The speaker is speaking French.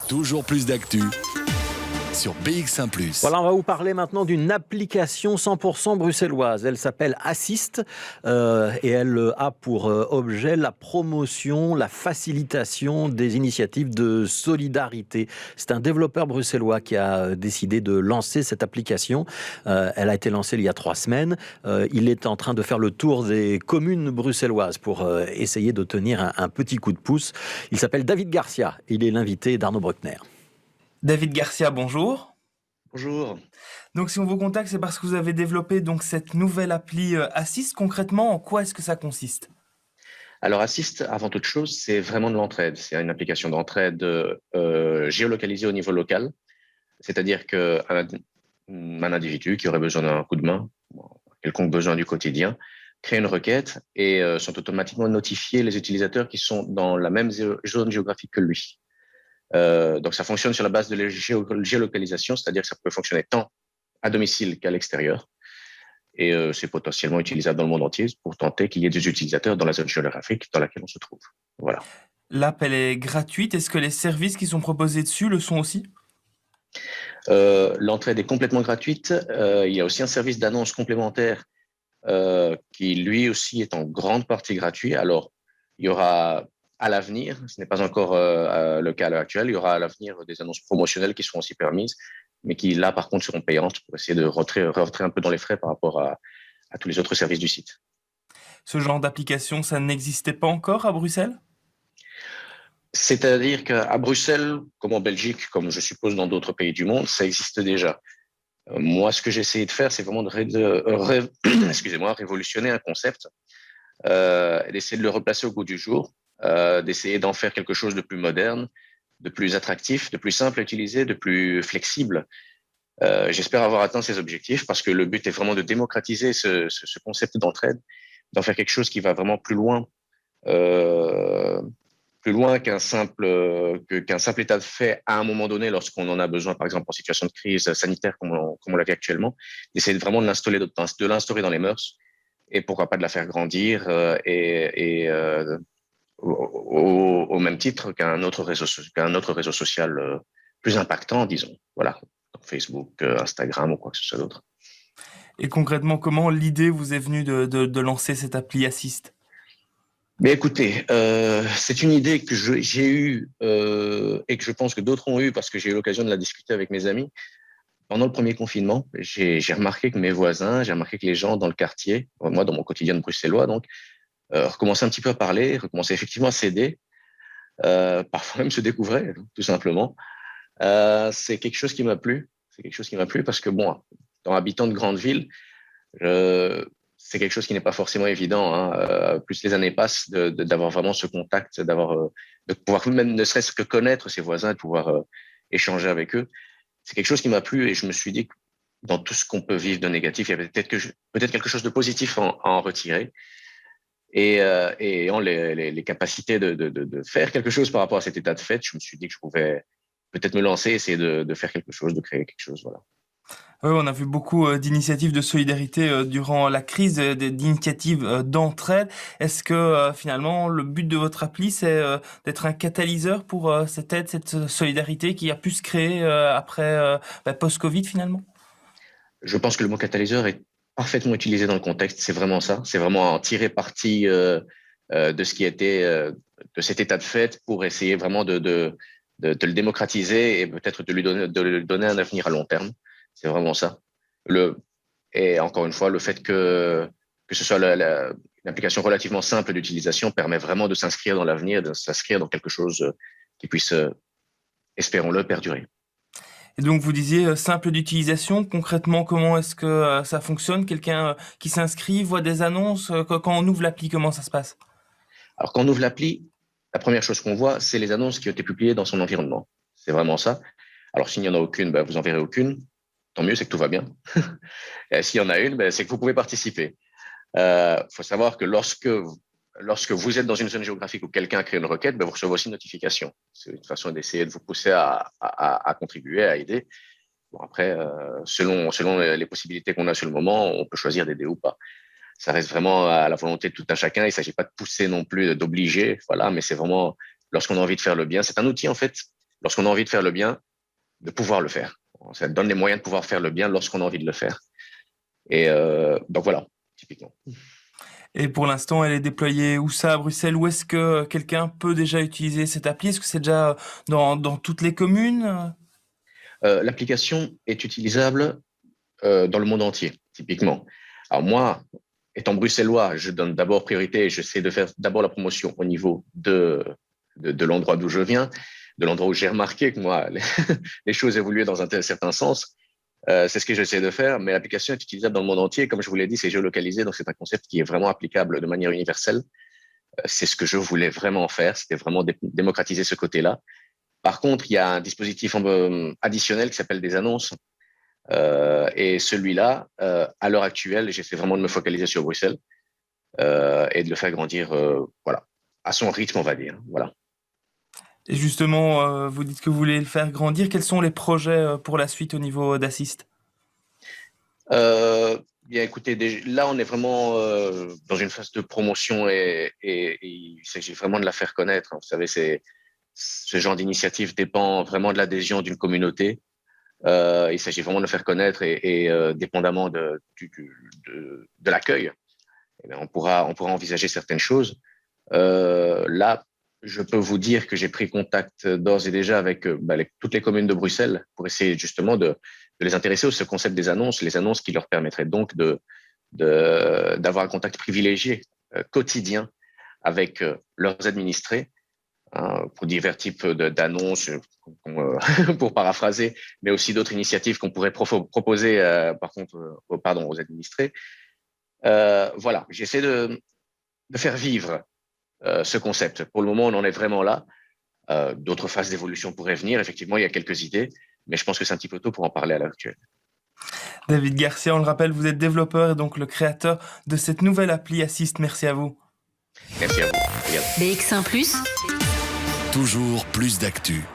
Toujours plus d'actu sur BX1 +. Voilà, on va vous parler maintenant d'une application 100% bruxelloise. Elle s'appelle Assist et elle a pour objet la promotion, la facilitation des initiatives de solidarité. C'est un développeur bruxellois qui a décidé de lancer cette application. Elle a été lancée il y a 3 semaines. Il est en train de faire le tour des communes bruxelloises pour essayer d'obtenir un petit coup de pouce. Il s'appelle David Garcia. Il est l'invité d'Arnaud Bruckner. David Garcia, bonjour. Bonjour. Donc si on vous contacte, c'est parce que vous avez développé donc cette nouvelle appli Assist. Concrètement, en quoi est-ce que ça consiste ? Alors Assist, avant toute chose, c'est vraiment de l'entraide. C'est une application d'entraide géolocalisée au niveau local. C'est-à-dire qu'un individu qui aurait besoin d'un coup de main, quelconque besoin du quotidien, crée une requête et sont automatiquement notifiés les utilisateurs qui sont dans la même zone géographique que lui. Donc ça fonctionne sur la base de la géolocalisation, c'est-à-dire que ça peut fonctionner tant à domicile qu'à l'extérieur. Et c'est potentiellement utilisable dans le monde entier pour tenter qu'il y ait des utilisateurs dans la zone géographique dans laquelle on se trouve. Voilà. L'app, elle est gratuite. Est-ce que les services qui sont proposés dessus le sont aussi ? L'entraide est complètement gratuite. Il y a aussi un service d'annonce complémentaire qui lui aussi est en grande partie gratuit. Alors, il y aura à l'avenir, ce n'est pas encore le cas à l'heure actuelle, il y aura à l'avenir des annonces promotionnelles qui seront aussi permises, mais qui là par contre seront payantes pour essayer de rentrer un peu dans les frais par rapport à tous les autres services du site. Ce genre d'application, ça n'existait pas encore à Bruxelles ? C'est-à-dire qu'à Bruxelles, comme en Belgique, comme je suppose dans d'autres pays du monde, ça existe déjà. Moi, ce que j'ai essayé de faire, c'est vraiment révolutionner un concept, d'essayer de le replacer au goût du jour, d'essayer d'en faire quelque chose de plus moderne, de plus attractif, de plus simple à utiliser, de plus flexible. J'espère avoir atteint ces objectifs parce que le but est vraiment de démocratiser ce concept d'entraide, d'en faire quelque chose qui va vraiment plus loin qu'un simple état de fait à un moment donné lorsqu'on en a besoin, par exemple en situation de crise sanitaire comme on l'a vu actuellement, d'essayer vraiment de l'instaurer dans les mœurs et pourquoi pas de la faire grandir au même titre qu'un autre réseau social plus impactant, disons. Voilà, donc Facebook, Instagram ou quoi que ce soit d'autre. Et concrètement, comment l'idée vous est venue de lancer cette appli Assist ? Mais écoutez, c'est une idée que j'ai eue et que je pense que d'autres ont eue parce que j'ai eu l'occasion de la discuter avec mes amis. Pendant le premier confinement, j'ai remarqué que mes voisins, j'ai remarqué que les gens dans le quartier, moi dans mon quotidien de bruxellois, donc, recommençaient un petit peu à parler, recommençaient effectivement à s'aider, parfois même se découvraient, tout simplement. C'est quelque chose qui m'a plu. C'est quelque chose qui m'a plu parce que bon, dans habitant de grande ville, c'est quelque chose qui n'est pas forcément évident. Plus les années passent, d'avoir vraiment ce contact, de pouvoir même ne serait-ce que connaître ses voisins, de pouvoir échanger avec eux. C'est quelque chose qui m'a plu et je me suis dit que dans tout ce qu'on peut vivre de négatif, il y avait peut-être quelque chose de positif à en retirer. Et ayant les capacités de faire quelque chose par rapport à cet état de fait, je me suis dit que je pouvais peut-être me lancer, essayer de faire quelque chose, de créer quelque chose. Voilà. Oui, on a vu beaucoup d'initiatives de solidarité durant la crise, d'initiatives d'entraide. Est-ce que finalement le but de votre appli, c'est d'être un catalyseur pour cette aide, cette solidarité qui a pu se créer après post-Covid finalement ? Je pense que le mot catalyseur est parfaitement utilisé dans le contexte. C'est vraiment ça. C'est vraiment en tirer parti de ce qui était de cet état de fait pour essayer vraiment de le démocratiser et peut-être de lui donner un avenir à long terme. C'est vraiment ça. Et encore une fois, le fait que ce soit une application relativement simple d'utilisation permet vraiment de s'inscrire dans l'avenir, de s'inscrire dans quelque chose qui puisse, espérons-le, perdurer. Et donc vous disiez simple d'utilisation. Concrètement, comment est-ce que ça fonctionne ? Quelqu'un qui s'inscrit, voit des annonces. Quand on ouvre l'appli, comment ça se passe ? Alors, quand on ouvre l'appli, la première chose qu'on voit, c'est les annonces qui ont été publiées dans son environnement. C'est vraiment ça. Alors, s'il n'y en a aucune, vous en verrez aucune. Tant mieux, c'est que tout va bien. S'il y en a une, c'est que vous pouvez participer. Faut savoir que lorsque vous êtes dans une zone géographique où quelqu'un crée une requête, vous recevez aussi une notification. C'est une façon d'essayer de vous pousser à contribuer, à aider. Bon, après, selon les possibilités qu'on a sur le moment, on peut choisir d'aider ou pas. Ça reste vraiment à la volonté de tout un chacun. Il ne s'agit pas de pousser non plus, d'obliger, voilà, mais c'est vraiment lorsqu'on a envie de faire le bien. C'est un outil, en fait, lorsqu'on a envie de faire le bien, de pouvoir le faire. Ça donne les moyens de pouvoir faire le bien lorsqu'on a envie de le faire. Et donc voilà, typiquement. Et pour l'instant, elle est déployée où ça, à Bruxelles? Où est-ce que quelqu'un peut déjà utiliser cette appli? Est-ce que c'est déjà dans toutes les communes? L'application est utilisable dans le monde entier, typiquement. Alors moi, étant bruxellois, je donne d'abord priorité et j'essaie de faire d'abord la promotion au niveau de l'endroit d'où je viens, de l'endroit où j'ai remarqué que moi, les choses évoluaient dans un certain sens. C'est ce que j'essaie de faire, mais l'application est utilisable dans le monde entier. Comme je vous l'ai dit, c'est géolocalisé, donc c'est un concept qui est vraiment applicable de manière universelle. C'est ce que je voulais vraiment faire, c'était vraiment démocratiser ce côté-là. Par contre, il y a un dispositif additionnel qui s'appelle des annonces. Et celui-là, à l'heure actuelle, j'essaie vraiment de me focaliser sur Bruxelles et de le faire grandir, voilà, à son rythme, on va dire. Voilà. Et justement, vous dites que vous voulez le faire grandir. Quels sont les projets pour la suite au niveau d'Assist? Bien, écoutez, là, on est vraiment dans une phase de promotion et il s'agit vraiment de la faire connaître. Vous savez, ce genre d'initiative dépend vraiment de l'adhésion d'une communauté. Il s'agit vraiment de le faire connaître et dépendamment de l'accueil, eh bien, on pourra envisager certaines choses. Là, je peux vous dire que j'ai pris contact d'ores et déjà avec toutes les communes de Bruxelles pour essayer justement de les intéresser au ce concept des annonces, les annonces qui leur permettraient donc d'avoir un contact privilégié quotidien avec leurs administrés pour divers types d'annonces, pour paraphraser, mais aussi d'autres initiatives qu'on pourrait proposer aux administrés. Voilà, j'essaie de faire vivre ce concept. Pour le moment, on en est vraiment là. D'autres phases d'évolution pourraient venir. Effectivement, il y a quelques idées, mais je pense que c'est un petit peu tôt pour en parler à l'heure actuelle. David Garcia, on le rappelle, vous êtes développeur et donc le créateur de cette nouvelle appli Assist. Merci à vous. Merci à vous. BX1 ⁇ Toujours plus d'actu.